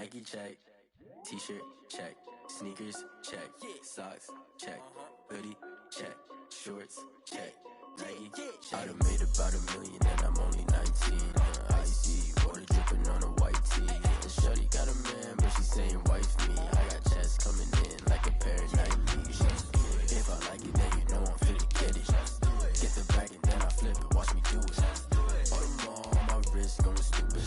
Nike check, t-shirt check, sneakers check, socks check, hoodie check, shorts check, Nike check. I done made about $1 million and I'm only 19. Icy water dripping on a white tee. And shorty got a man, but she saying wife me. I got chest coming in like a pair of Nikes. If I like it, then you know I'm finna get it. Get the bag and then I flip it, watch me do it. All them all on my wrist going stupid.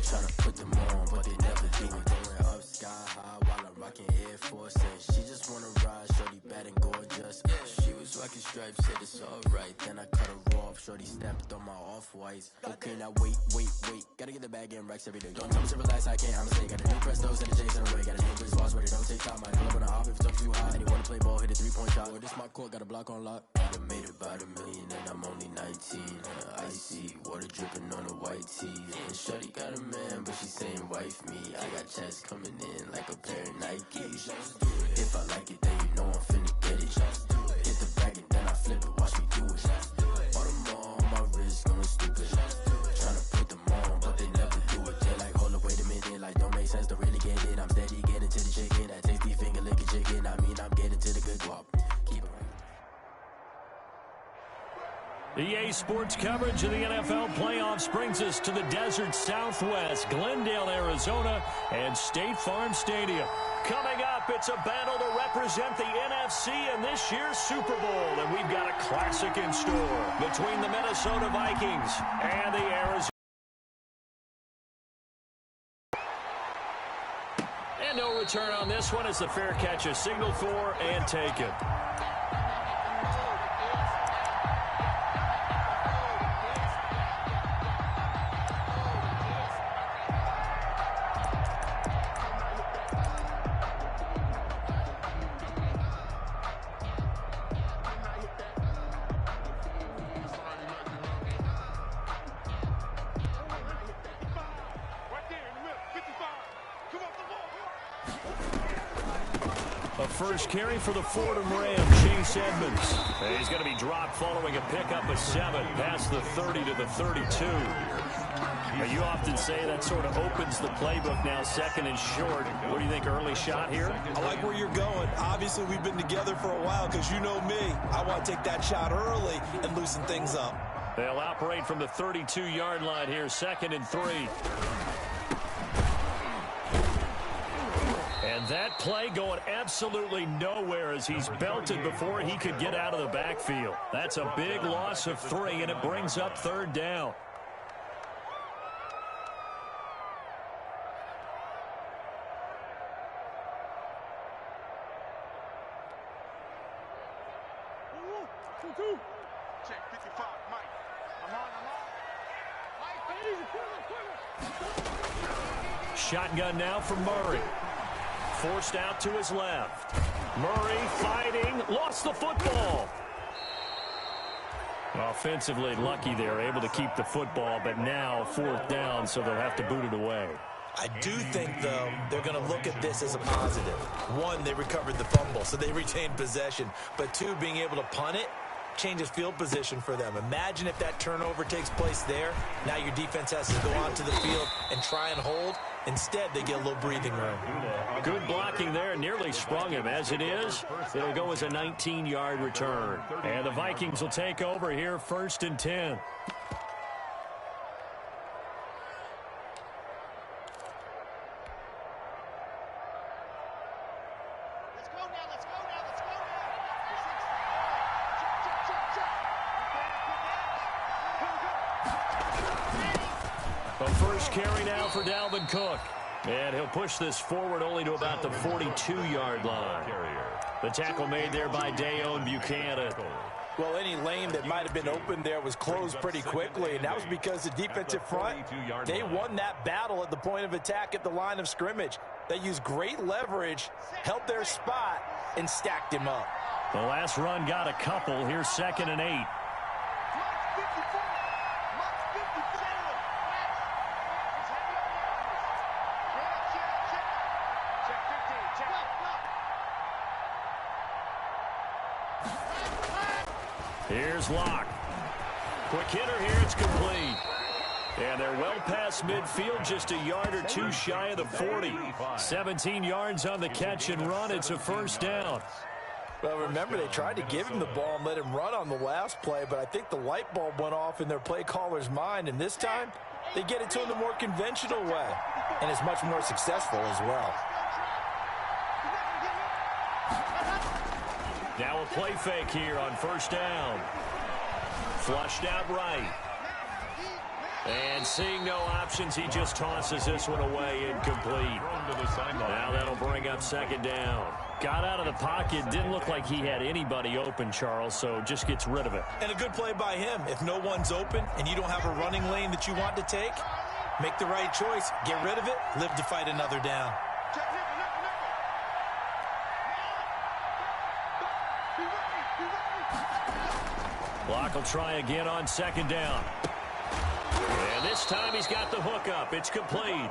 Tryna put them on, but they never do it. Going up sky high while I'm rocking Air Force. She just wanna ride, shorty bad and gorgeous. She was rocking stripes, said it's alright. Then I cut her off, shorty stepped on my off-whites. Okay, now wait. Gotta get the bag and racks every day. Don't tell me to relax, I can't, I'ma say. Got a new Prestos and a J's in a way. Got a new Biz Boss, but it don't take time. I pull up on a hop if it's up too high. And you wanna play ball, hit a 3-point shot. Or this my court, got a block on lock. I done made about $1 million and I'm only 19. Icy water dripping on a white tee. And shorty got a man, but she saying wife me. I got chest coming in like a pair of Nikes. If I like it, then you know I'm finna get it. Hit the bag and then I flip it, watch me do it. All them all on my wrist going stupid. Tryna put them on, but they never do it. They're like, hold up, wait a minute, like don't make sense to really get it. I'm steady getting to the chicken, that tasty finger licking chicken. I mean, I'm getting to the good guap. Keep it. EA Sports coverage of the NFL playoffs brings us to the desert Southwest, Glendale, Arizona, and State Farm Stadium. Coming up, it's a battle to represent the NFC in this year's Super Bowl, and we've got a classic in store between the Minnesota Vikings and the Arizona. And no return on this one as the fair catch is signaled for and taken. First carry for the Fordham Rams, Chase Edmonds. He's going to be dropped following a pickup of 7 past the 30 to the 32. You often say that sort of opens the playbook now, second and short. What do you think, early shot here? I like where you're going. Obviously, we've been together for a while because you know me. I want to take that shot early and loosen things up. They'll operate from the 32-yard line here, 2nd and 3. And that play going absolutely nowhere as he's belted before he could get out of the backfield. That's a big loss of 3, and it brings up 3rd down. Check 55, Mike. I'm on. Shotgun now from Murray. Forced out to his left. Murray fighting, lost the football. Offensively lucky they're able to keep the football, but now 4th down, so they'll have to boot it away. I do think, though, they're going to look at this as a positive. 1, they recovered the fumble, so they retained possession. But 2, being able to punt it changes field position for them. Imagine if that turnover takes place there. Now your defense has to go onto the field and try and hold. Instead, they get a little breathing room. Good blocking there, nearly sprung him. As it is, it'll go as a 19-yard return. And the Vikings will take over here, 1st and 10. Carry now for Dalvin Cook. And he'll push this forward only to about the 42-yard line. The tackle made there by Dayon Buchanan. Well, any lane that might have been open there was closed pretty quickly, and that was because the defensive front, they won that battle at the point of attack at the line of scrimmage. They used great leverage, held their spot, and stacked him up. The last run got a couple. Here's 2nd and 8. Here's Locke. Quick hitter here. It's complete. And they're well past midfield, just a yard or two shy of the 40. 17 yards on the catch and run. It's a first down. Well, remember, they tried to give him the ball and let him run on the last play, but I think the light bulb went off in their play caller's mind, and this time they get it to him the more conventional way, and it's much more successful as well. Now a play fake here on first down. Flushed out right. And seeing no options, he just tosses this one away, incomplete. Now that'll bring up second down. Got out of the pocket, didn't look like he had anybody open, Charles, so just gets rid of it. And a good play by him. If no one's open and you don't have a running lane that you want to take, make the right choice. Get rid of it, live to fight another down. Block will try again on second down. And this time he's got the hook up. It's complete.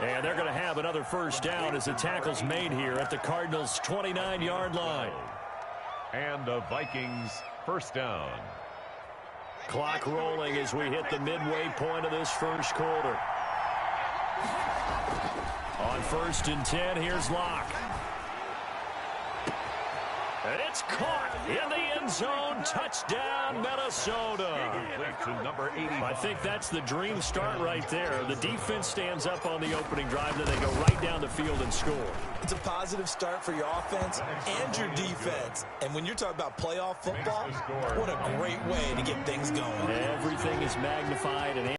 And they're going to have another first down as the tackle's made here at the Cardinals' 29-yard line. And the Vikings first down. Clock rolling as we hit the midway point of this first quarter. On 1st and 10, here's Locke. And it's caught in the end zone. Touchdown, Minnesota. I think that's the dream start right there. The defense stands up on the opening drive, then they go right down the field and score. It's a positive start for your offense and your defense. And when you're talking about playoff football, what a great way to get things going. Everything is magnified and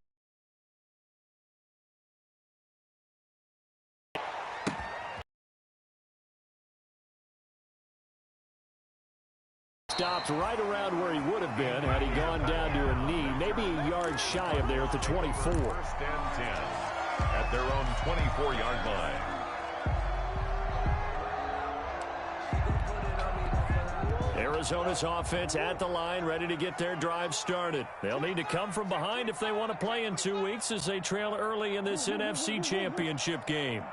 stopped right around where he would have been had he gone down to a knee, maybe a yard shy of there at the 24. 1st and 10 at their own 24-yard line. Arizona's offense at the line, ready to get their drive started. They'll need to come from behind if they want to play in 2 weeks as they trail early in this NFC Championship game.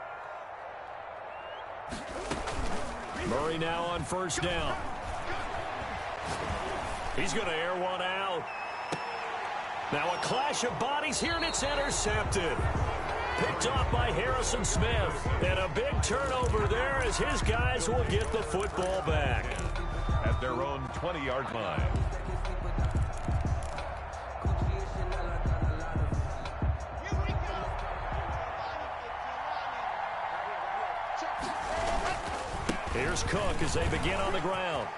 Murray now on first down. He's going to air one out. Now a clash of bodies here, and it's intercepted. Picked off by Harrison Smith. And a big turnover there as his guys will get the football back. At their own 20-yard line. Here's Cook as they begin on the ground.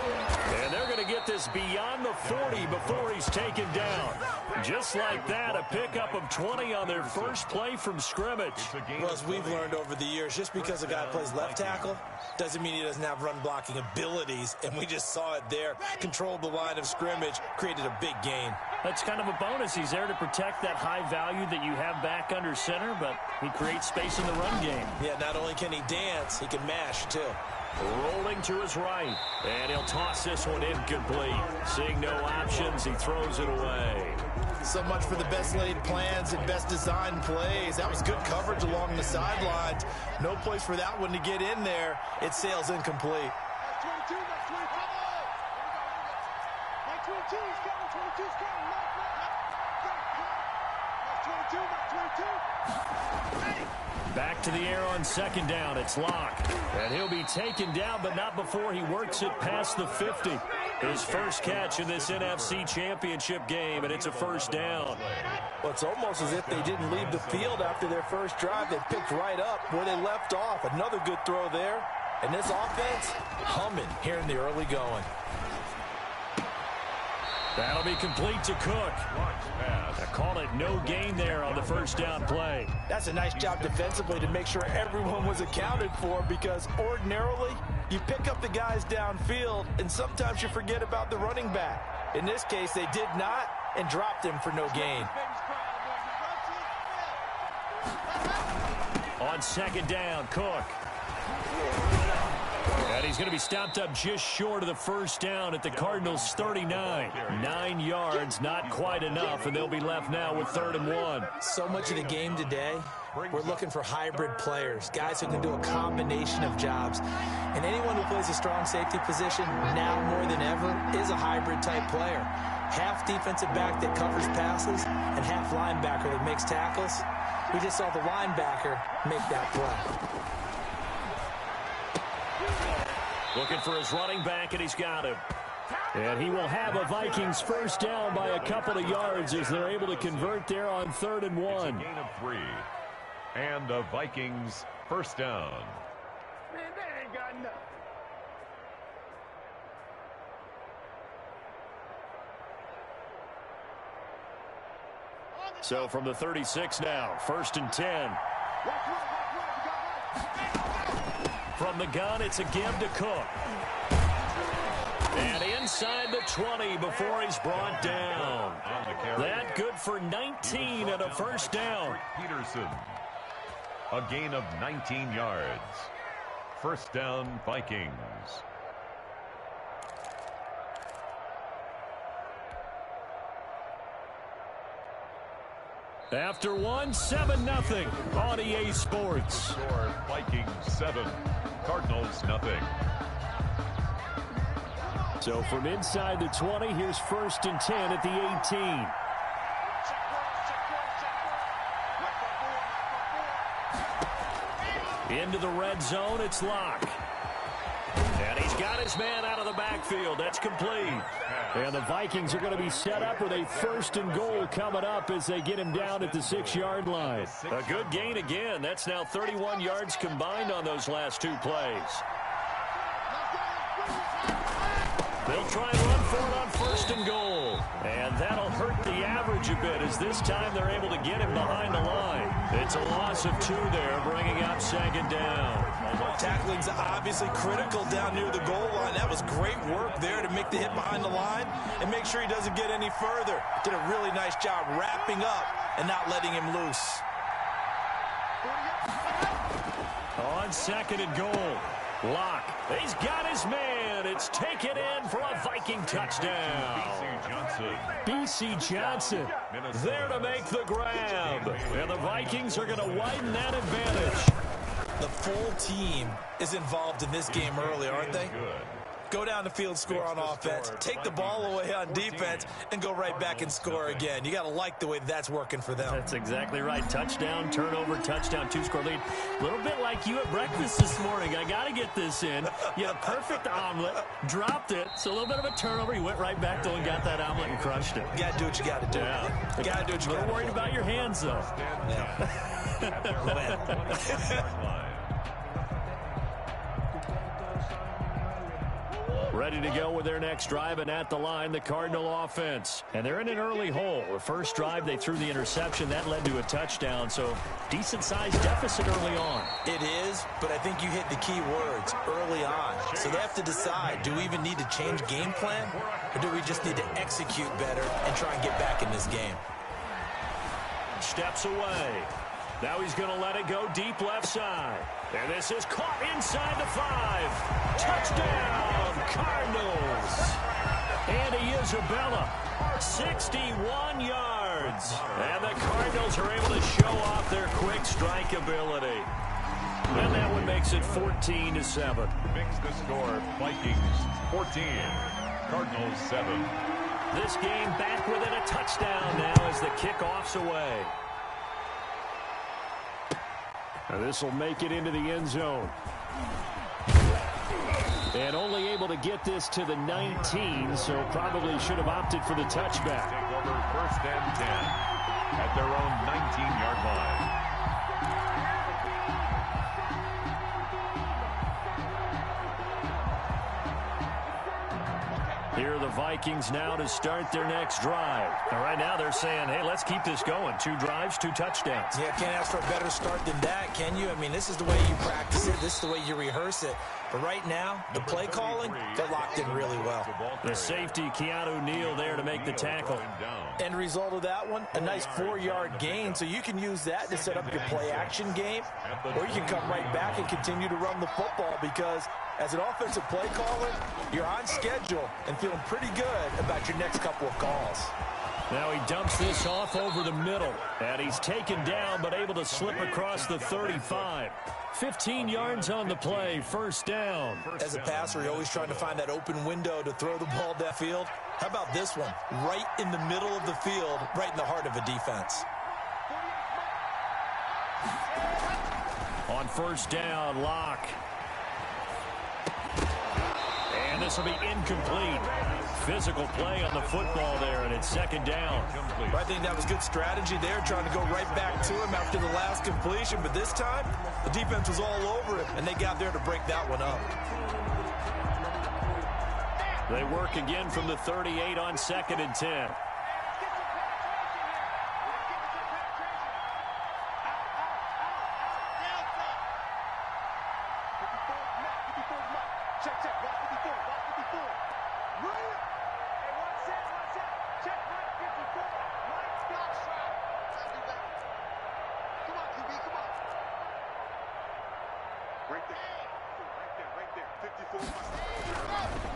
And they're going to get this beyond the 40 before he's taken down. Just like that, a pickup of 20 on their first play from scrimmage. Well, as we've learned over the years, just because a guy plays left tackle doesn't mean he doesn't have run blocking abilities. And we just saw it there. Controlled the line of scrimmage, created a big gain. That's kind of a bonus. He's there to protect that high value that you have back under center, but he creates space in the run game. Yeah, not only can he dance, he can mash, too. Rolling to his right, and he'll toss this one incomplete. Seeing no options, he throws it away. So much for the best laid plans and best designed plays. That was good coverage along the sidelines. No place for that one to get in there. It sails incomplete. That's 22, that's 25. That's 22, he's coming, 22's coming. That's 22, that's 22. Hey! Back to the air on second down. It's Locke. And he'll be taken down, but not before he works it past the 50. His first catch in this NFC Championship game, and it's a first down. Well, it's almost as if they didn't leave the field after their first drive. They picked right up where they left off. Another good throw there. And this offense, humming here in the early going. That'll be complete to Cook. They call it no gain there on the first down play. That's a nice job defensively to make sure everyone was accounted for, because ordinarily you pick up the guys downfield and sometimes you forget about the running back. In this case, they did not and dropped him for no gain. On second down, Cook. And he's going to be stopped up just short of the first down at the Cardinals' 39. 9 yards, not quite enough, and they'll be left now with 3rd and 1. So much of the game today, we're looking for hybrid players, guys who can do a combination of jobs. And anyone who plays a strong safety position now more than ever is a hybrid type player. Half defensive back that covers passes and half linebacker that makes tackles. We just saw the linebacker make that play. Looking for his running back, and he's got him. And he will have a Vikings first down by a couple of yards as they're able to convert there on 3rd and 1. It's a gain of 3. And a Vikings first down. Man, they ain't got nothing. So from the 36 now, 1st and 10. From the gun, it's a give to Cook. And inside the 20 before he's brought down. That good for 19 and a first down. Peterson. A gain of 19 yards. First down, Vikings. After 7-0 on EA Sports. Score Vikings 7, Cardinals nothing. So from inside the 20, here's 1st and 10 at the 18. Into the red zone, it's Locke. And he's got his man out of the backfield. That's complete. And the Vikings are going to be set up with a 1st and goal coming up as they get him down at the 6-yard line. A good gain again. That's now 31 yards combined on those last 2 plays. They'll try and run for it on 1st and goal. And that'll hurt the average a bit as this time they're able to get him behind the line. It's a loss of 2 there, bringing up 2nd down. Tackling's obviously critical down near the goal line. That was great work there to make the hit behind the line and make sure he doesn't get any further. Did a really nice job wrapping up and not letting him loose. On 2nd and goal, Locke. He's got his man. It's taken in for a Viking touchdown. B.C. Johnson there to make the grab. And the Vikings are going to widen that advantage. The full team is involved in this game early, aren't they? Go down the field, score on offense, take the ball away on defense, and go right back and score again. You got to like the way that's working for them. That's exactly right. Touchdown, turnover, touchdown, 2-score lead. A little bit like you at breakfast this morning. I got to get this in. You had a perfect omelet, dropped it, so a little bit of a turnover. You went right back, though, and got that omelet and crushed it. You got to do what you got to do. Yeah. You got to do what you got to do. A little worried about your hands, though. Yeah. Ready to go with their next drive, and at the line, the Cardinal offense. And they're in an early hole. The first drive, they threw the interception. That led to a touchdown, so decent-sized deficit early on. It is, but I think you hit the key words, early on. So they have to decide, do we even need to change game plan, or do we just need to execute better and try and get back in this game? Steps away. Now he's going to let it go deep left side. And this is caught inside the 5. Touchdown, Cardinals. Andy Isabella, 61 yards. And the Cardinals are able to show off their quick strike ability. And that one makes it 14-7. Makes the score Vikings 14, Cardinals 7. This game back within a touchdown now as the kickoff's away. Now this will make it into the end zone. And only able to get this to the 19, so probably should have opted for the touchback. Take over 1st and 10 at their own 19-yard line. Here are the Vikings now to start their next drive. And right now they're saying, hey, let's keep this going. 2 drives, 2 touchdowns. Yeah, can't ask for a better start than that, can you? I mean, this is the way you practice it. This is the way you rehearse it. But right now, the play calling, they're locked in really well. The safety, Keanu Neal, there to make the tackle. End result of that one, a nice 4-yard gain. So you can use that to set up your play-action game, or you can come right back and continue to run the football because as an offensive play caller, you're on schedule and feeling pretty good about your next couple of calls. Now he dumps this off over the middle, and he's taken down but able to slip across the 35. 15 yards on the play, first down. As a passer, you're always trying to find that open window to throw the ball downfield. How about this one? Right in the middle of the field, right in the heart of a defense. On first down, Locke. And this will be incomplete. Physical play on the football there, and it's second down. I think that was good strategy there, trying to go right back to him after the last completion. But this time, the defense was all over him, and they got there to break that one up. They work again from the 38 on 2nd and 10.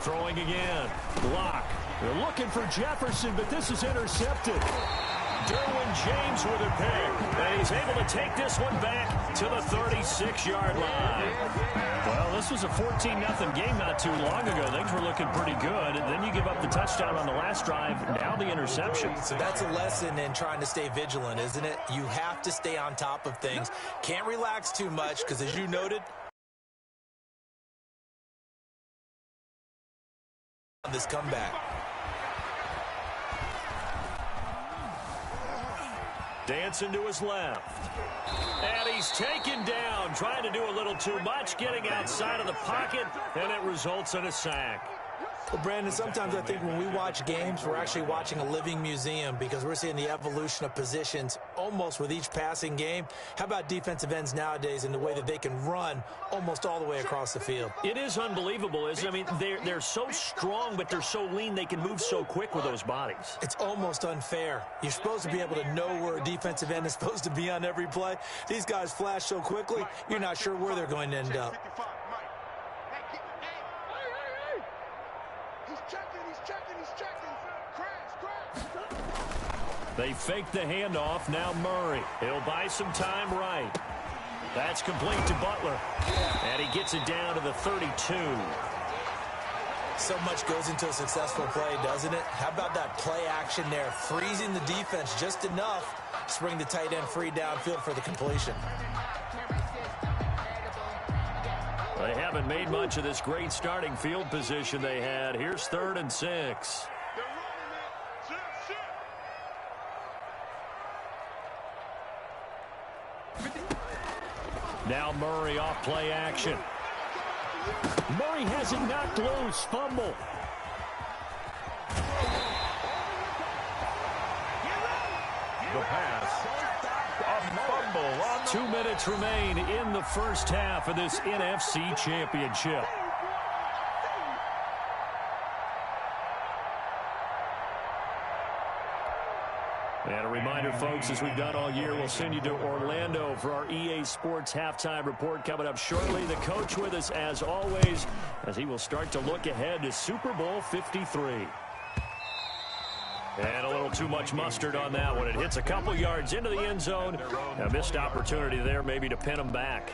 Throwing again. Locke. They're looking for Jefferson, but this is intercepted. Derwin James with a pick. And he's able to take this one back to the 36-yard line. Well, this was a 14-0 game not too long ago. Things were looking pretty good. And then you give up the touchdown on the last drive. Now the interception. So that's a lesson in trying to stay vigilant, isn't it? You have to stay on top of things. Can't relax too much because, as you noted, this comeback. Dancing to his left. And he's taken down, trying to do a little too much, getting outside of the pocket, and it results in a sack. Well, Brandon, sometimes I think when we watch games, we're actually watching a living museum because we're seeing the evolution of positions almost with each passing game. How about defensive ends nowadays and the way that they can run almost all the way across the field? It is unbelievable, isn't it? I mean, they're so strong, but they're so lean, they can move so quick with those bodies. It's almost unfair. You're supposed to be able to know where a defensive end is supposed to be on every play. These guys flash so quickly, you're not sure where they're going to end up. They fake the handoff. Now Murray. He'll buy some time right. That's complete to Butler. And he gets it down to the 32. So much goes into a successful play, doesn't it? How about that play action there? Freezing the defense just enough to bring the tight end free downfield for the completion. They haven't made much of this great starting field position they had. Here's 3rd and 6. Now Murray off play action. Murray has it knocked loose. Fumble. The pass. A fumble. 2 minutes remain in the first half of this NFC Championship. And a reminder, folks, as we've done all year, we'll send you to Orlando for our EA Sports halftime report coming up shortly. The coach with us, as always, as he will start to look ahead to Super Bowl 53. And a little too much mustard on that one. It hits a couple yards into the end zone. A missed opportunity there maybe to pin him back.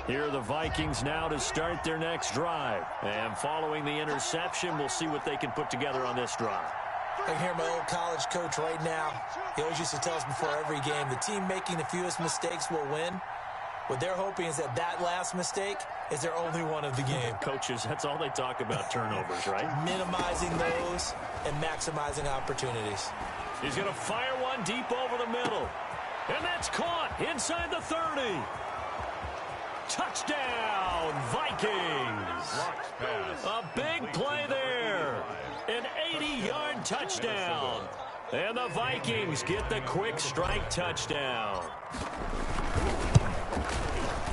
Here are the Vikings now to start their next drive. And following the interception, we'll see what they can put together on this drive. I can hear my old college coach right now. He always used to tell us before every game, the team making the fewest mistakes will win. What they're hoping is that that last mistake is their only one of the game. Coaches, that's all they talk about, turnovers, right? Minimizing those and maximizing opportunities. He's going to fire one deep over the middle. And that's caught inside the 30. Touchdown, Vikings. A big play there. An 80-yard touchdown. And the Vikings get the quick strike touchdown.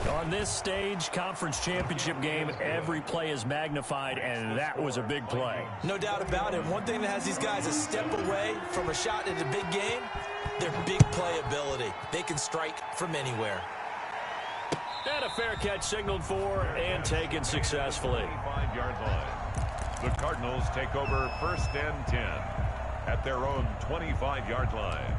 On this stage, conference championship game, every play is magnified, and that was a big play. No doubt about it. One thing that has these guys a step away from a shot at a big game, their big play ability. They can strike from anywhere. And a fair catch signaled for and taken successfully. 5-yard line. The Cardinals take over 1st and 10 at their own 25-yard line.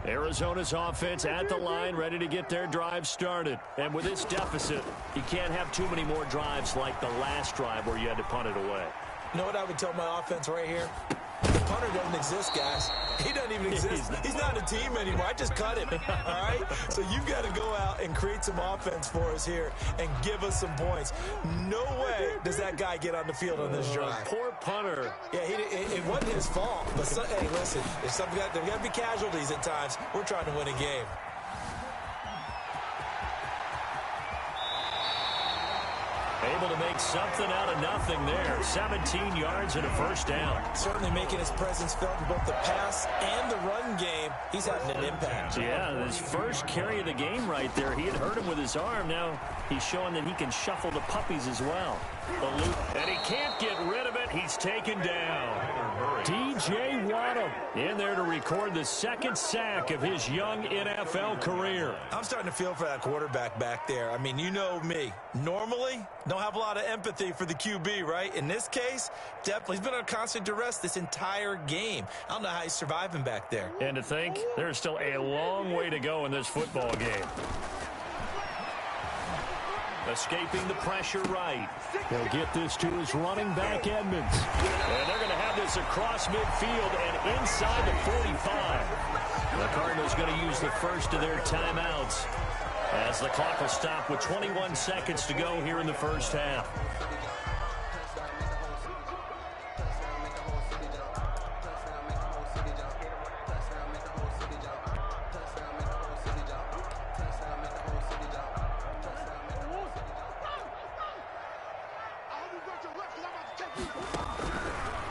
Arizona's offense at the line, ready to get their drive started. And with this deficit, you can't have too many more drives like the last drive where you had to punt it away. You know what I would tell my offense right here? The punter doesn't exist, guys. He doesn't even exist. He's not a team anymore. I just cut him, all right? So you've got to go out and create some offense for us here and give us some points. No way does that guy get on the field on this drive. Poor punter. Yeah, it wasn't his fault. But, hey, listen, there's got to be casualties at times. We're trying to win a game. Able to make something out of nothing there. 17 yards and a first down. Certainly making his presence felt in both the pass and the run game. He's having an impact. Yeah, his first carry of the game right there. He had hurt him with his arm. Now he's showing that he can shuffle the puppies as well. And he can't get rid of it. He's taken down. DJ Waddle in there to record the second sack of his young NFL career. I'm starting to feel for that quarterback back there. I mean, you know me. Normally, don't have a lot of empathy for the QB, right? In this case, definitely. He's been on constant duress this entire game. I don't know how he's surviving back there. And to think, there's still a long way to go in this football game. Escaping the pressure right. He'll get this to his running back, Edmonds. And they're going to have this across midfield and inside the 45. The Cardinals going to use the first of their timeouts as the clock will stop with 21 seconds to go here in the first half.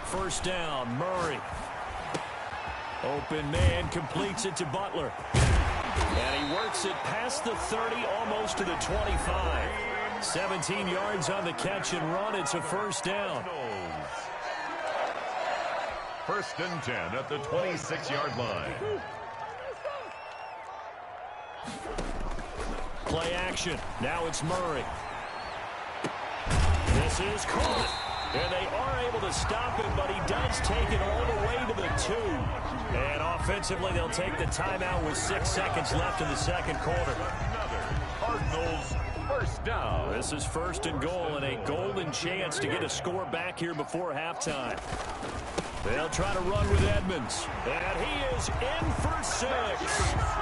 First down, Murray. Open man completes it to Butler. And he works it past the 30, almost to the 25. 17 yards on the catch and run. It's a first down. 1st and 10 at the 26-yard line. Play action. Now it's Murray. This is caught. And they are able to stop him, but he does take it all the way to the 2. And offensively, they'll take the timeout with 6 seconds left in the second quarter. Cardinals first down. This is 1st and goal and a golden chance to get a score back here before halftime. They'll try to run with Edmonds. And he is in for 6.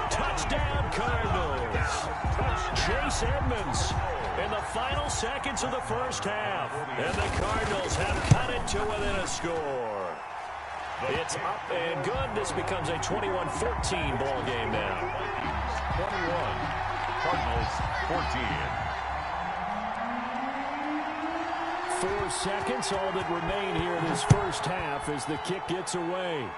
Touchdown, Cardinals. Chase Edmonds in the final seconds of the first half. And the Cardinals have cut it to within a score. It's up and good. This becomes a 21-14 ball game now. 21. Cardinals 14. 4 seconds, all that remain here in this first half as the kick gets away.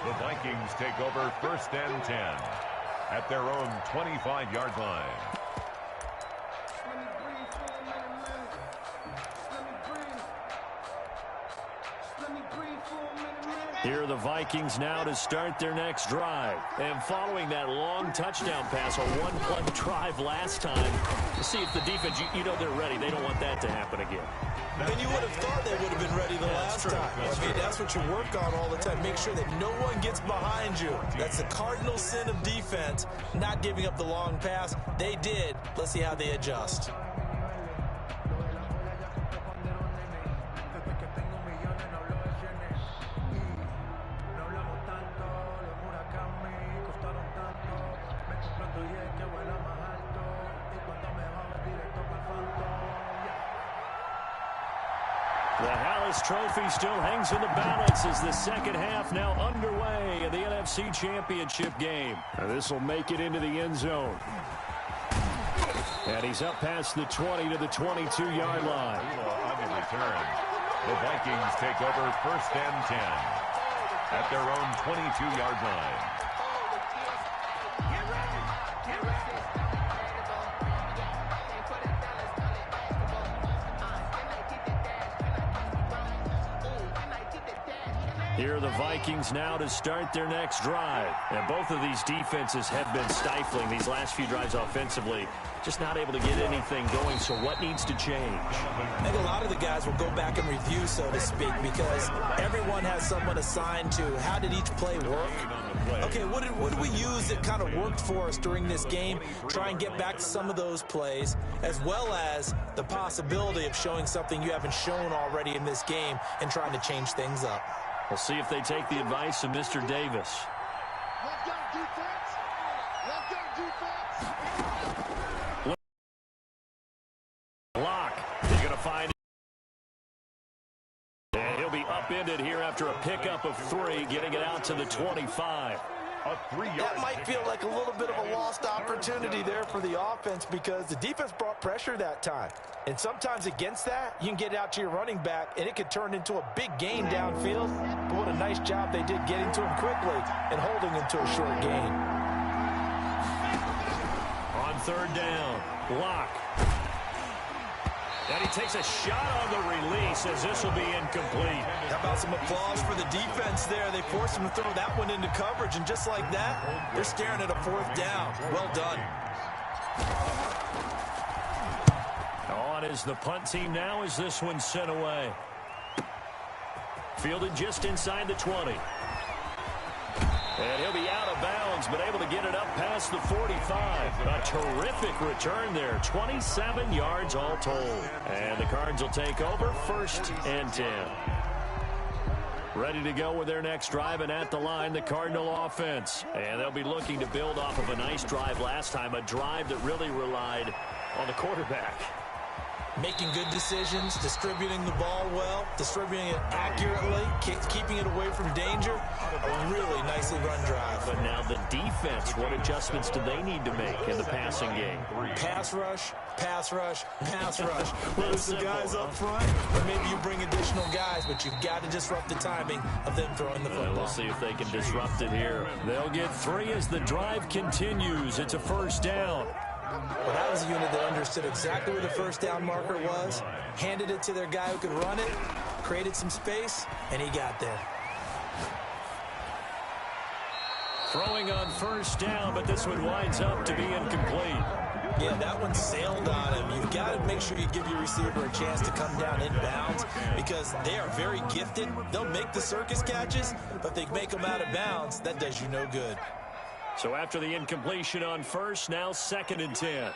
The Vikings take over 1st and 10 at their own 25-yard line. Here are the Vikings now to start their next drive. And following that long touchdown pass, a one-play drive last time, to see if the defense, you know they're ready. They don't want that to happen again. And you would have thought they would have been ready the last time. I mean, that's what you work on all the time. Make sure that no one gets behind you. That's the cardinal sin of defense, not giving up the long pass. They did. Let's see how they adjust. The Hallis Trophy still hangs in the balance as the second half now underway in the NFC Championship game. This will make it into the end zone. And he's up past the 20 to the 22-yard line. On the return, the Vikings take over 1st and 10 at their own 22-yard line. Here are the Vikings now to start their next drive. And both of these defenses have been stifling these last few drives offensively. Just not able to get anything going, so what needs to change? I think a lot of the guys will go back and review, so to speak, because everyone has someone assigned to how did each play work. Okay, what did we use that kind of worked for us during this game? Try and get back to some of those plays, as well as the possibility of showing something you haven't shown already in this game and trying to change things up. We'll see if they take the advice of Mr. Davis. Let's go, defense. Let's go, defense. Lock. He's going to find it. And he'll be upended here after a pickup of 3, getting it out to the 25. That might feel like a little bit of a lost opportunity there for the offense because the defense brought pressure that time. And sometimes against that, you can get out to your running back, and it could turn into a big gain downfield. But what a nice job they did getting to him quickly and holding him to a short gain. On 3rd down, Lock. And he takes a shot on the release as this will be incomplete. How about some applause for the defense there? They forced him to throw that one into coverage, and just like that, they're staring at a 4th down. Well done. On is the punt team now as this one's sent away. Fielded just inside the 20. And he'll be out of bounds, but able to get it up past the 45. A terrific return there. 27 yards all told. And the Cards will take over 1st and 10. Ready to go with their next drive, and at the line, the Cardinal offense. And they'll be looking to build off of a nice drive last time, a drive that really relied on the quarterback. Making good decisions, distributing the ball well, distributing it accurately, keeping it away from danger. A really nicely run drive. But now the defense, what adjustments do they need to make in the passing game? Pass rush, pass rush, pass rush. Lose the guys up front, or maybe you bring additional guys, but you've got to disrupt the timing of them throwing the football. We'll see if they can disrupt it here. They'll get 3 as the drive continues. It's a 1st down. Well, that was a unit that understood exactly where the 1st down marker was, handed it to their guy who could run it, created some space, and he got there. Throwing on 1st down, but this one winds up to be incomplete. Yeah, that one sailed on him. You've got to make sure you give your receiver a chance to come down inbounds because they are very gifted. They'll make the circus catches, but they make them out of bounds. That does you no good. So after the incompletion on 1st, now 2nd and 10.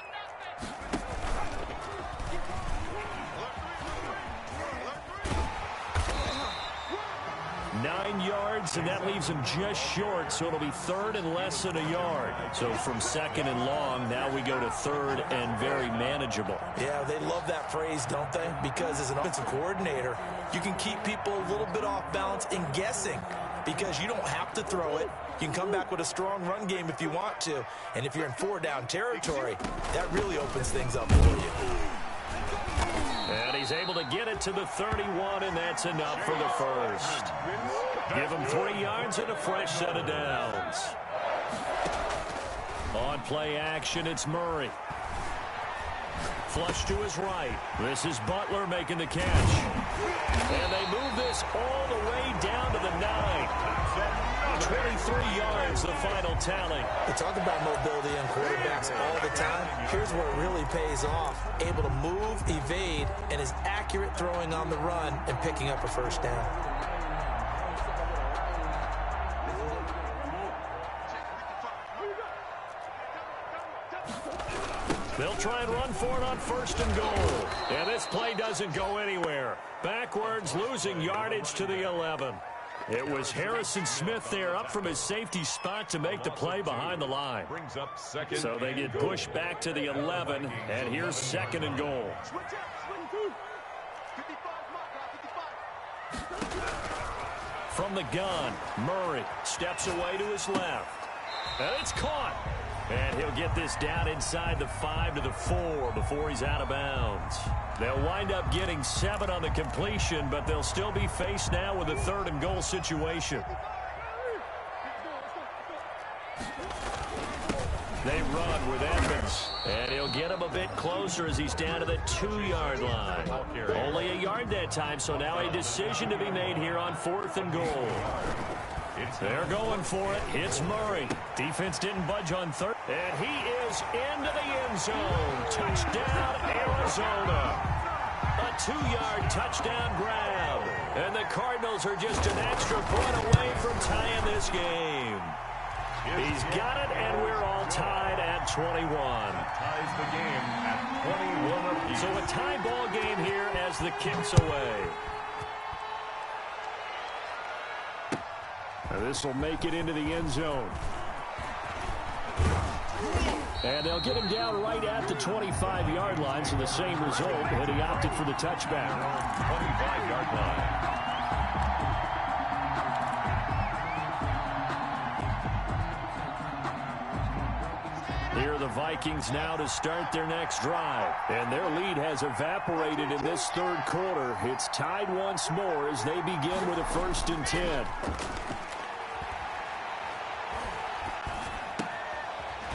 9 yards, and that leaves him just short, so it'll be 3rd and less than a yard. So from 2nd and long, now we go to 3rd and very manageable. Yeah, they love that phrase, don't they? Because as an offensive coordinator, you can keep people a little bit off balance and guessing because you don't have to throw it. You can come back with a strong run game if you want to. And if you're in 4-down territory, that really opens things up for you. And he's able to get it to the 31, and that's enough for the 1st. Give him 3 yards and a fresh set of downs. On play action, it's Murray. Flush to his right. This is Butler making the catch. And they move this all the way down to the 9. 23 yards, the final tally. We talk about mobility on quarterbacks all the time. Here's where it really pays off. Able to move, evade, and is accurate throwing on the run and picking up a 1st down. They'll try and run for it on 1st and goal. And this play doesn't go anywhere. Backwards, losing yardage to the 11. It was Harrison Smith there up from his safety spot to make the play behind the line. So they get pushed back to the 11, and here's 2nd and goal. From the gun, Murray steps away to his left. And it's caught. And he'll get this down inside the 5 to the 4 before he's out of bounds. They'll wind up getting 7 on the completion, but they'll still be faced now with a 3rd and goal situation. They run with Evans, And he'll get him a bit closer as he's down to the 2-yard line. Only a yard that time, so now a decision to be made here on 4th and goal. They're going for it. It's Murray. Defense didn't budge on 3rd. And he is into the end zone. Touchdown, Arizona. A 2-yard touchdown grab. And the Cardinals are just an extra point away from tying this game. He's got it, and we're all tied at 21. Ties the game at 21 apiece. So a tie ball game here as the kick's away. This will make it into the end zone. And they'll get him down right at the 25-yard line, so the same result, and he opted for the touchback. 25-yard line. Here are the Vikings now to start their next drive. And their lead has evaporated in this 3rd quarter. It's tied once more as they begin with a 1st and 10.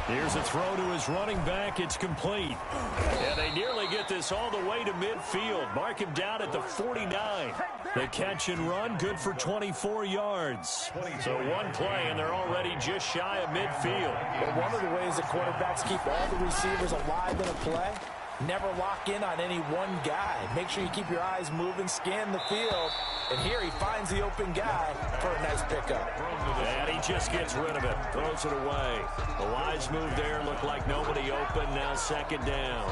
Here's a throw to his running back. It's complete. And they nearly get this all the way to midfield. Mark him down at the 49. The catch and run, good for 24 yards. So one play, and they're already just shy of midfield. But one of the ways the quarterbacks keep all the receivers alive in a play, never lock in on any one guy. Make sure you keep your eyes moving, scan the field. And here he finds the open guy for a nice pickup. And he just gets rid of it, throws it away. The wise move there, looked like nobody open, now 2nd down.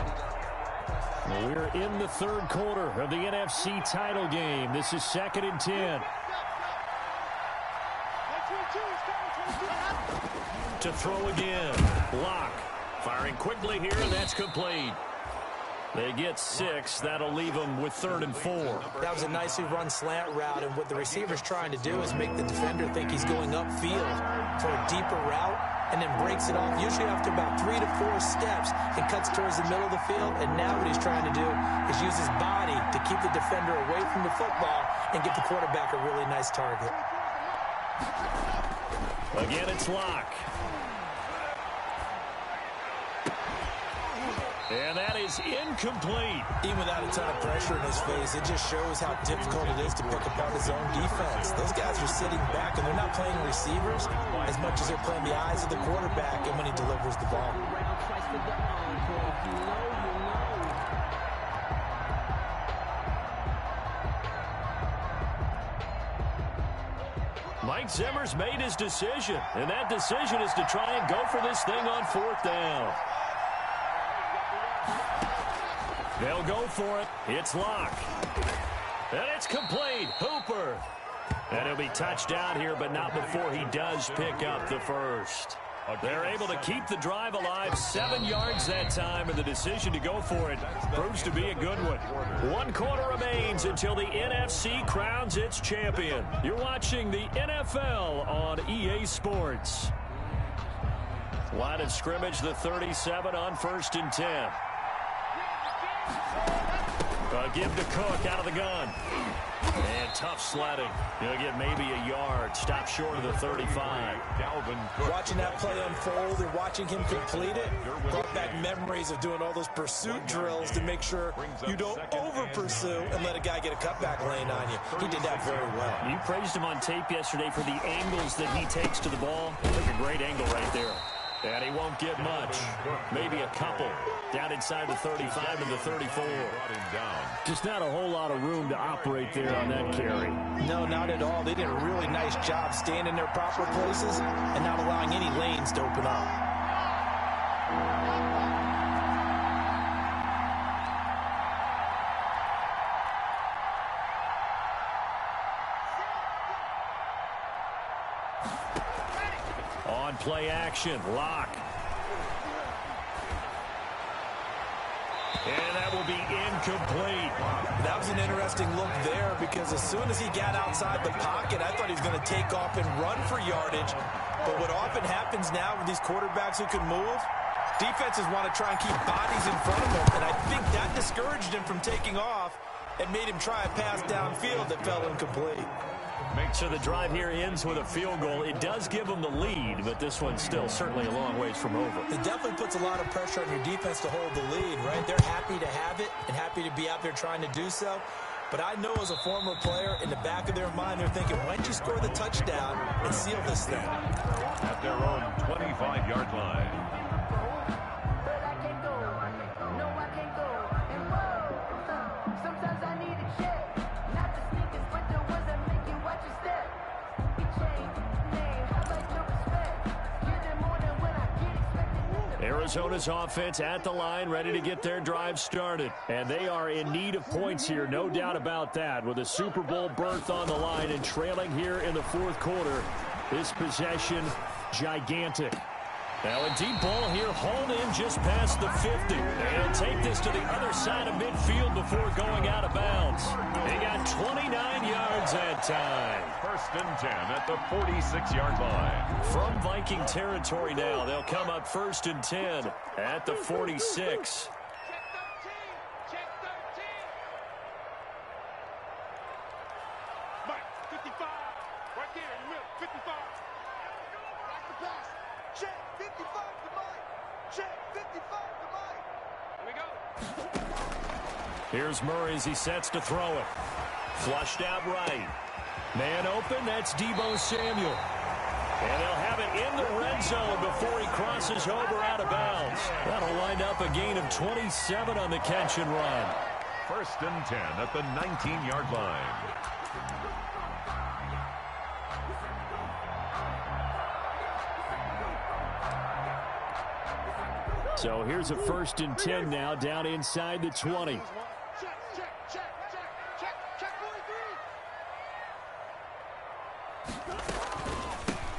We're in the 3rd quarter of the NFC title game. This is 2nd and 10. To throw again. Lock. Firing quickly here, and that's complete. They get 6. That'll leave them with 3rd and 4. That was a nicely run slant route, and what the receiver's trying to do is make the defender think he's going upfield for a deeper route, and then breaks it off, usually after about 3 to 4 steps, and cuts towards the middle of the field. And now what he's trying to do is use his body to keep the defender away from the football and give the quarterback a really nice target. Again, it's Lock. And that is incomplete. Even without a ton of pressure in his face, it just shows how difficult it is to pick apart his own defense. Those guys are sitting back, and they're not playing receivers as much as they're playing the eyes of the quarterback and when he delivers the ball. Mike Zimmer's made his decision, and that decision is to try and go for this thing on 4th down. They'll go for it. It's Lock. And it's complete. Hooper. And he'll be touched down here, but not before he does pick up the 1st. They're able to keep the drive alive, 7 yards that time, and the decision to go for it proves to be a good one. 1 quarter remains until the NFC crowns its champion. You're watching the NFL on EA Sports. Line of scrimmage, the 37 on 1st and 10. Give to Cook out of the gun. And tough sledding. He'll get maybe a yard. Stop short of the 35. Dalvin Cook. Watching that play unfold and watching him complete it brought back memories of doing all those pursuit drills to make sure you don't over-pursue and let a guy get a cutback lane on you. He did that very well. You praised him on tape yesterday for the angles that he takes to the ball. He took a great angle right there. And he won't get much. Maybe a couple. Down inside the 35 and the 34. Just not a whole lot of room to operate there on that carry. No, not at all. They did a really nice job staying in their proper places and not allowing any lanes to open up. On play action, Lock. And that will be incomplete. That was an interesting look there because as soon as he got outside the pocket, I thought he was going to take off and run for yardage. But what often happens now with these quarterbacks who can move, defenses want to try and keep bodies in front of them. And I think that discouraged him from taking off and made him try a pass downfield that fell incomplete. So the drive here ends with a field goal. It does give them the lead, but this one's still certainly a long ways from over. It definitely puts a lot of pressure on your defense to hold the lead, right? They're happy to have it and happy to be out there trying to do so. But I know as a former player, in the back of their mind, they're thinking, why don't you score the touchdown and seal this thing? At their own 25-yard line. Arizona's offense at the line, ready to get their drive started. And they are in need of points here, no doubt about that. With a Super Bowl berth on the line and trailing here in the fourth quarter, this possession gigantic. Now a deep ball here, hauled in just past the 50. And take this to the other side of midfield before going out of bounds. They got 29 yards that time. First and 10 at the 46-yard line. From Viking territory now, they'll come up first and 10 at the 46. Check 13. Mike, 55. Right there in the middle, 55. Like the pass. Check 55 to Mike. Check 55 to Mike. Here we go. Here's Murray as he sets to throw it. Flushed out right. Man open, that's Deebo Samuel. And they'll have it in the red zone before he crosses over out of bounds. That'll wind up a gain of 27 on the catch and run. First and 10 at the 19-yard line. So here's a first and 10 now down inside the 20.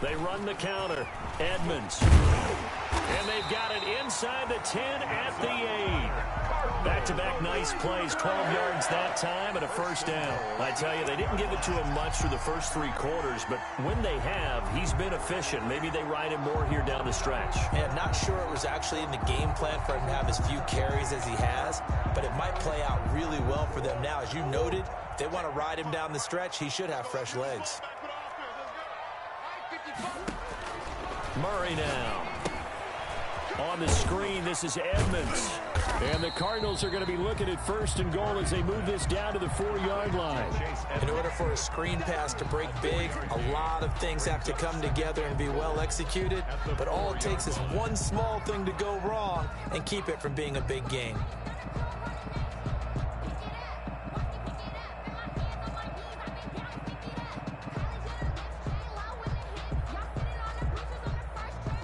They run the counter. Edmonds. And they've got it inside the 10 at the 8. Back-to-back nice plays. 12 yards that time and a first down. I tell you, they didn't give it to him much through the first 3 quarters, but when they have, he's been efficient. Maybe they ride him more here down the stretch. And not sure it was actually in the game plan for him to have as few carries as he has, but it might play out really well for them now. As you noted, if they want to ride him down the stretch, he should have fresh legs. Murray now. On the screen, this is Edmonds. And the Cardinals are going to be looking at first and goal as they move this down to the 4-yard line. In order for a screen pass to break big, a lot of things have to come together and be well executed. But all it takes is one small thing to go wrong and keep it from being a big game.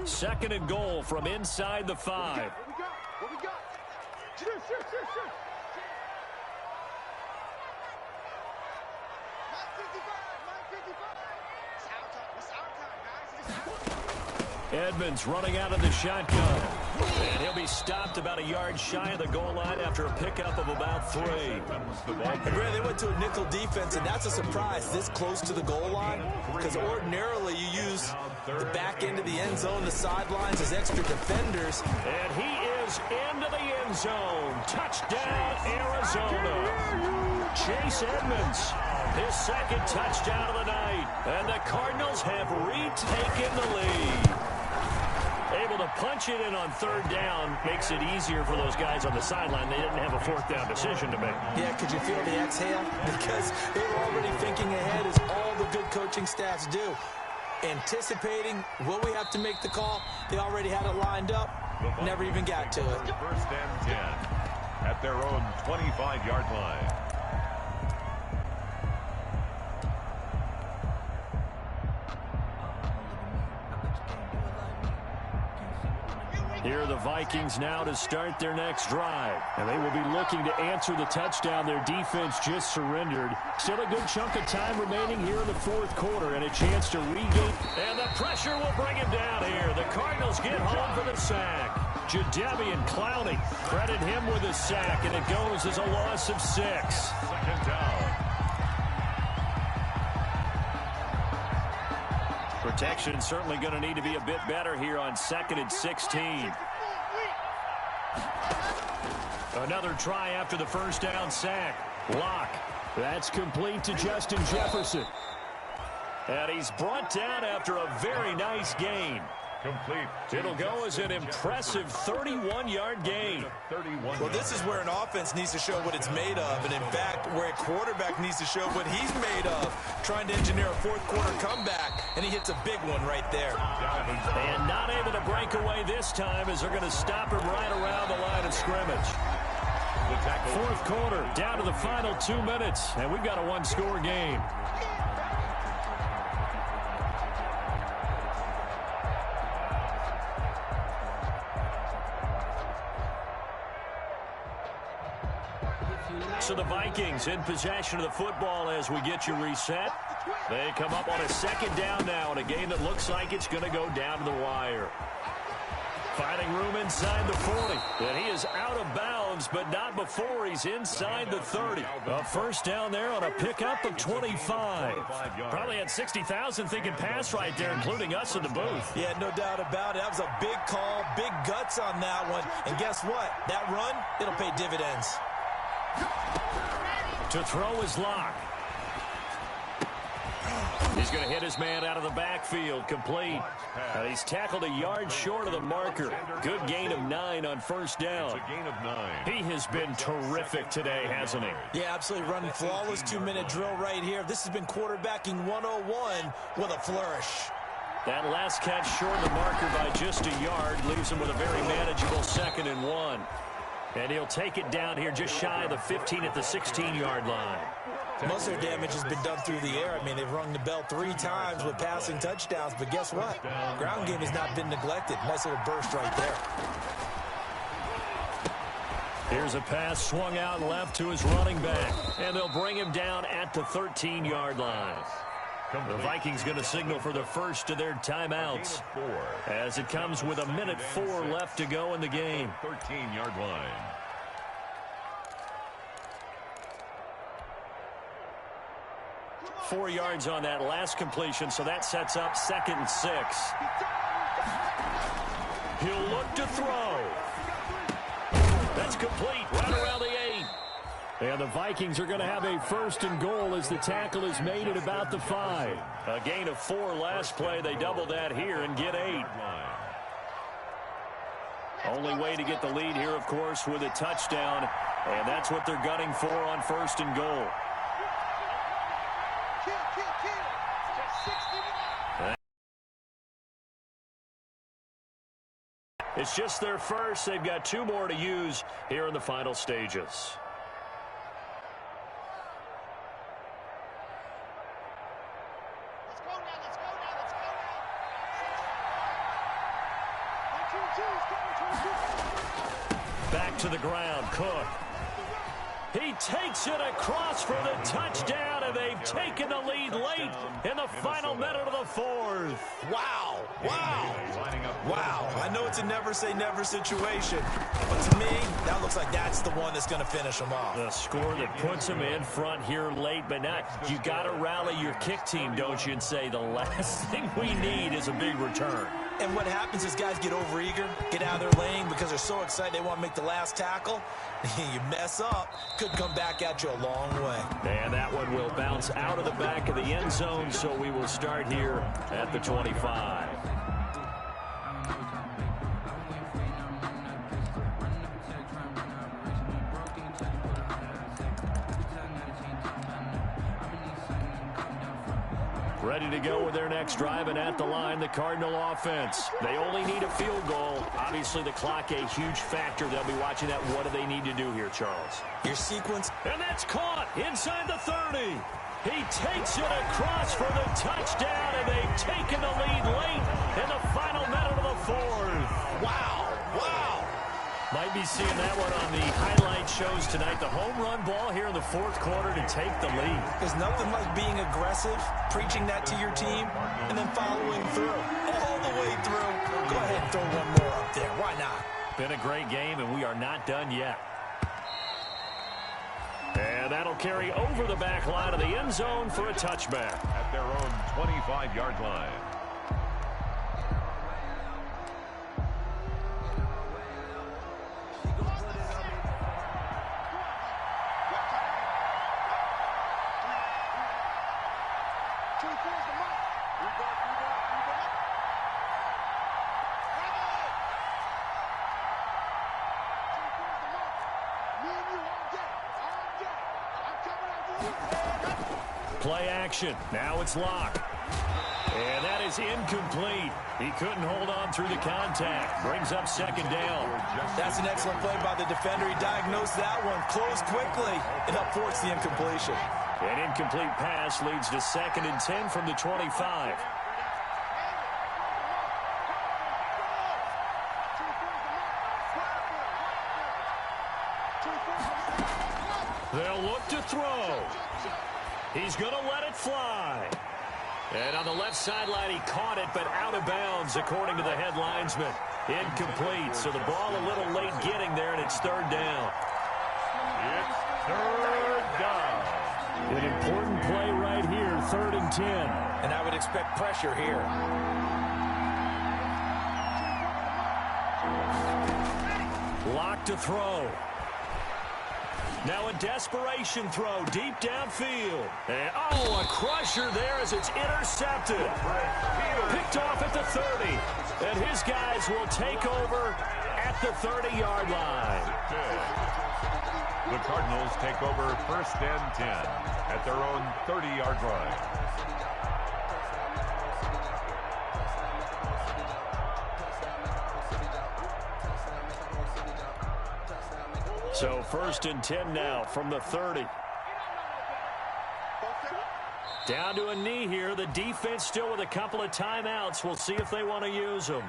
Second and goal from inside the 5. What we got? Shoot. 955. It's our time, guys. Edmonds running out of the shotgun. And he'll be stopped about a yard shy of the goal line after a pickup of about 3. Grant, they went to a nickel defense, and that's a surprise this close to the goal line, because ordinarily you use the back end of the end zone, the sidelines as extra defenders. And he is into the end zone. Touchdown, Arizona. Chase Edmonds, his second touchdown of the night. And the Cardinals have retaken the lead. Able to punch it in on third down makes it easier for those guys on the sideline. They didn't have a fourth down decision to make. Yeah, could you feel the exhale? Because they were already thinking ahead, as all the good coaching staffs do. Anticipating, will we have to make the call? They already had it lined up, never even got to it. First and 10 at their own 25-yard line. Here are the Vikings now to start their next drive. And they will be looking to answer the touchdown their defense just surrendered. Still a good chunk of time remaining here in the fourth quarter and a chance to regain. And the pressure will bring him down here. The Cardinals get home for the sack. Jadeveon Clowney, credit him with a sack, and it goes as a loss of 6. Second down. Protection certainly going to need to be a bit better here on 2nd and 16. Another try after the first down sack. Lock. That's complete to Justin Jefferson. And he's brought down after a very nice gain. Complete. It'll go as an impressive 31-yard gain. Well, this is where an offense needs to show what it's made of. And, in fact, where a quarterback needs to show what he's made of, trying to engineer a fourth-quarter comeback. And he hits a big one right there. And not able to break away this time as they're going to stop him right around the line of scrimmage. Fourth quarter, down to the final 2 minutes. And we've got a one-score game. So the Vikings in possession of the football as we get you reset. They come up on a second down now in a game that looks like it's going to go down to the wire. Finding room inside the 40. And he is out of bounds, but not before he's inside the 30. A first down there on a pickup of 25. Probably had 60,000 thinking pass right there, including us in the booth. Yeah, no doubt about it. That was a big call, big guts on that one. And guess what? That run, it'll pay dividends. To throw his lock. He's going to hit his man out of the backfield, complete. He's tackled a yard short of the marker. Good gain of 9 on first down. It's a gain of 9. He has been terrific today, hasn't he? Yeah, absolutely running flawless 2-minute drill right here. This has been quarterbacking 101 with a flourish. That last catch short of the marker by just a yard leaves him with a very manageable 2nd and 1. And he'll take it down here just shy of the 15 at the 16-yard line. Most of their damage has been done through the air. I mean, they've rung the bell 3 times with passing touchdowns. But guess what? Ground game has not been neglected. Nice little burst right there. Here's a pass swung out left to his running back. And they'll bring him down at the 13-yard line. The Vikings going to signal for the first of their timeouts as it comes with 1:04 left to go in the game. 13-yard line. Four yards on that last completion, so that sets up 2nd and 6. He'll look to throw. That's complete right around the 8. And the Vikings are going to have a 1st and goal as the tackle is made at about the 5. A gain of 4 last play. They double that here and get 8. Only way to get the lead here, of course, with a touchdown. And that's what they're gunning for on 1st and goal. It's just their first. They've got 2 more to use here in the final stages. Back to the ground, Cook. He takes it across for the touchdown, and they've taken the lead late in the final minute of the 4th. Wow. Wow. Wow. I know it's a never-say-never situation, but to me, that looks like that's the one that's going to finish them off. The score that puts them in front here late, but not. You got to rally your kick team, don't you, and say the last thing we need is a big return. And what happens is guys get overeager, get out of their lane because they're so excited they want to make the last tackle. You mess up, could come back at you a long way. And that one will bounce out of the back of the end zone, so we will start here at the 25. Ready to go with their next drive, and at the line, the Cardinal offense. They only need a field goal. Obviously, the clock a huge factor. They'll be watching that. What do they need to do here, Charles? Your sequence. And that's caught inside the 30. He takes it across for the touchdown, and they've taken the lead late in the final minute of the 4th. Wow. Wow. Might be seeing that one on the highlight shows tonight. The home run ball here in the 4th quarter to take the lead. There's nothing like being aggressive, preaching that to your team, and then following through. All the way through. Go ahead and throw one more up there. Why not? Been a great game, and we are not done yet. And that'll carry over the back line of the end zone for a touchback. At their own 25-yard line. Play action. Now it's Locke. And that is incomplete. He couldn't hold on through the contact. Brings up second down. That's an excellent play by the defender. He diagnosed that one, closed quickly, and up forced the incompletion. An incomplete pass leads to 2nd and 10 from the 25. They'll look to throw. He's going to let it fly. And on the left sideline, he caught it, but out of bounds, according to the head linesman. Incomplete, so the ball a little late getting there, and it's 3rd down. It's 3rd down. An important play right here, 3rd and 10. And I would expect pressure here. Locke to throw. Now a desperation throw deep downfield. And, a crusher there as it's intercepted. Picked off at the 30. And his guys will take over at the 30-yard line. The Cardinals take over 1st and 10 at their own 30-yard line. So 1st and 10 now from the 30. Down to a knee here. The defense still with a couple of timeouts. We'll see if they want to use them.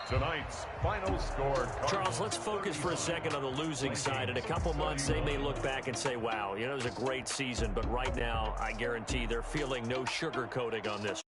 Tonight's final score. Charles, let's focus for a second on the losing side. In a couple months, they may look back and say, wow, it was a great season. But right now, I guarantee they're feeling no sugarcoating on this.